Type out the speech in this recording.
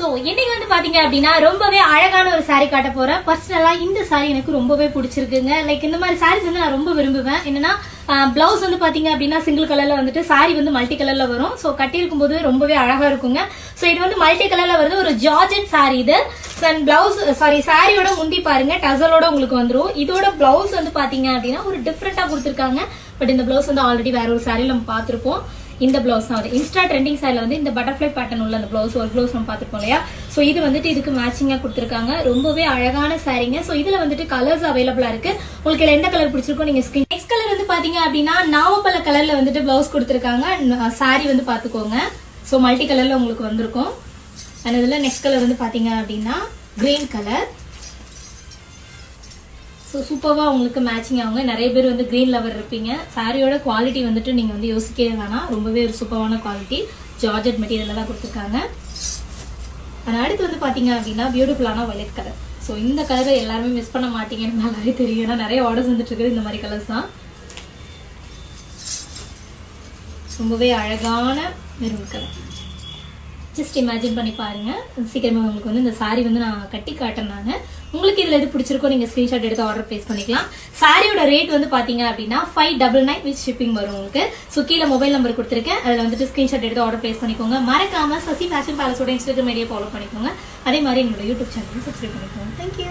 So இன்னைக்கு வந்து பாத்தீங்க அப்படின்னா ரொம்பவே அழகான ஒரு saree காட்ட போறேன். பர்சனலா இந்த saree எனக்கு ரொம்பவே பிடிச்சிருக்குங்க. லைக் இந்த மாதிரி sarees வந்து நான் ரொம்ப விரும்புவேன். என்னன்னா பிளவுஸ் வந்து பாத்தீங்க அப்படின்னா சிங்கிள் கலர்ல வந்துட்டு saree வந்து மல்டி கலர்ல வரும். சோ கட்டி இருக்கும் போது ரொம்பவே அழகா இருக்குங்க. சோ இது வந்து மல்டி கலர்ல வருது, ஒரு ஜார்ஜெட் saree இது. பிளவுஸ் சாரியோட முந்தி பாருங்க டசலோட உங்களுக்கு வந்துரும். இதோட பிளவுஸ் வந்து பாத்தீங்க அப்படின்னா ஒரு டிஃப்ரெண்டா கொடுத்திருக்காங்க. பட் இந்த பிளவுஸ் வந்து ஆல்ரெடி வேற ஒரு சாரியில நம்ம பாத்திருப்போம். இந்த பிளவுஸ் தான் இன்ஸ்டா ட்ரெண்டிங் சாரில வந்து இந்த பட்டர்ஃபிளை பேட்டர்ன் உள்ள அந்த பிளவுஸ் ஒரு பிளவுஸ் நம்ம பாத்துருப்போம் இல்லையா. சோ இது வந்துட்டு இதுக்கு மேட்சிங்கா கொடுத்திருக்காங்க. ரொம்பவே அழகான சாரீங்க. சோ இதுல வந்துட்டு கலர்ஸ் அவைலபிளா இருக்கு. உங்களுக்கு எந்த கலர் பிடிச்சிருக்கோ நீங்க ஸ்கிரீன். நெக்ஸ்ட் கலர் வந்து பாத்தீங்க அப்படின்னா நாவப்பழ கலர்ல வந்துட்டு பிளவுஸ் கொடுத்திருக்காங்க. சாரி வந்து பாத்துக்கோங்க. சோ மல்டி கலர்ல உங்களுக்கு வந்திருக்கும். அண்ட் இதுல நெக்ஸ்ட் கலர் வந்து பாத்தீங்க அப்படின்னா கிரீன் கலர். ஸோ சூப்பராக உங்களுக்கு மேட்சிங் ஆகுங்க. நிறைய பேர் வந்து கிரீன் லவர் இருப்பீங்க. சாரியோட குவாலிட்டி வந்துட்டு நீங்கள் வந்து யோசிக்கவே வேணாம். ரொம்பவே ஒரு சூப்பரான குவாலிட்டி ஜார்ஜெட் மெட்டீரியலில் தான் கொடுத்துருக்காங்க. ஆனால் அடுத்து வந்து பார்த்தீங்க அப்படின்னா பியூட்டிஃபுல்லான வயலட் கலர். ஸோ இந்த கலரை எல்லாருமே மிஸ் பண்ண மாட்டீங்கன்னு நல்லாவே தெரியும். ஏன்னா நிறைய ஆர்டர்ஸ் வந்துட்டு இருக்குது இந்த மாதிரி கலர்ஸ் தான். ரொம்பவே அழகான மெரூன் கலர். ஜஸ்ட் இமேஜின் பண்ணி பாருங்க. சீக்கிரமா உங்களுக்கு வந்து இந்த சாரி வந்து நான் கட்டி காட்டுறேன். உங்களுக்கு இதுல எது பிடிச்சிருக்கோ நீங்க ஸ்கிரீன்ஷாட் எடுத்து ஆர்டர் பிளேஸ் பண்ணிக்கலாம். சாரியோட ரேட் வந்து பாத்தீங்க அப்படின்னா 599 வித் ஷிப்பிங் வரும் உங்களுக்கு. சோ கீழே மொபைல் நம்பர் கொடுத்துருக்கேன். அதுல வந்துட்டு ஸ்கிரீன்ஷாட் எடுத்து ஆர்டர் பிளேஸ் பண்ணிக்கோங்க. மறக்காம சசி ஃபேஷன் பேலஸோட இன்ஸ்டாகிராம் ஐடியா ஃபாலோ பண்ணிக்கோங்க. அதே மாதிரி எங்களோட யூடியூப் சேனல் சப்ஸ்கிரைப் பண்ணிக்கோங்க. தேங்க்யூ.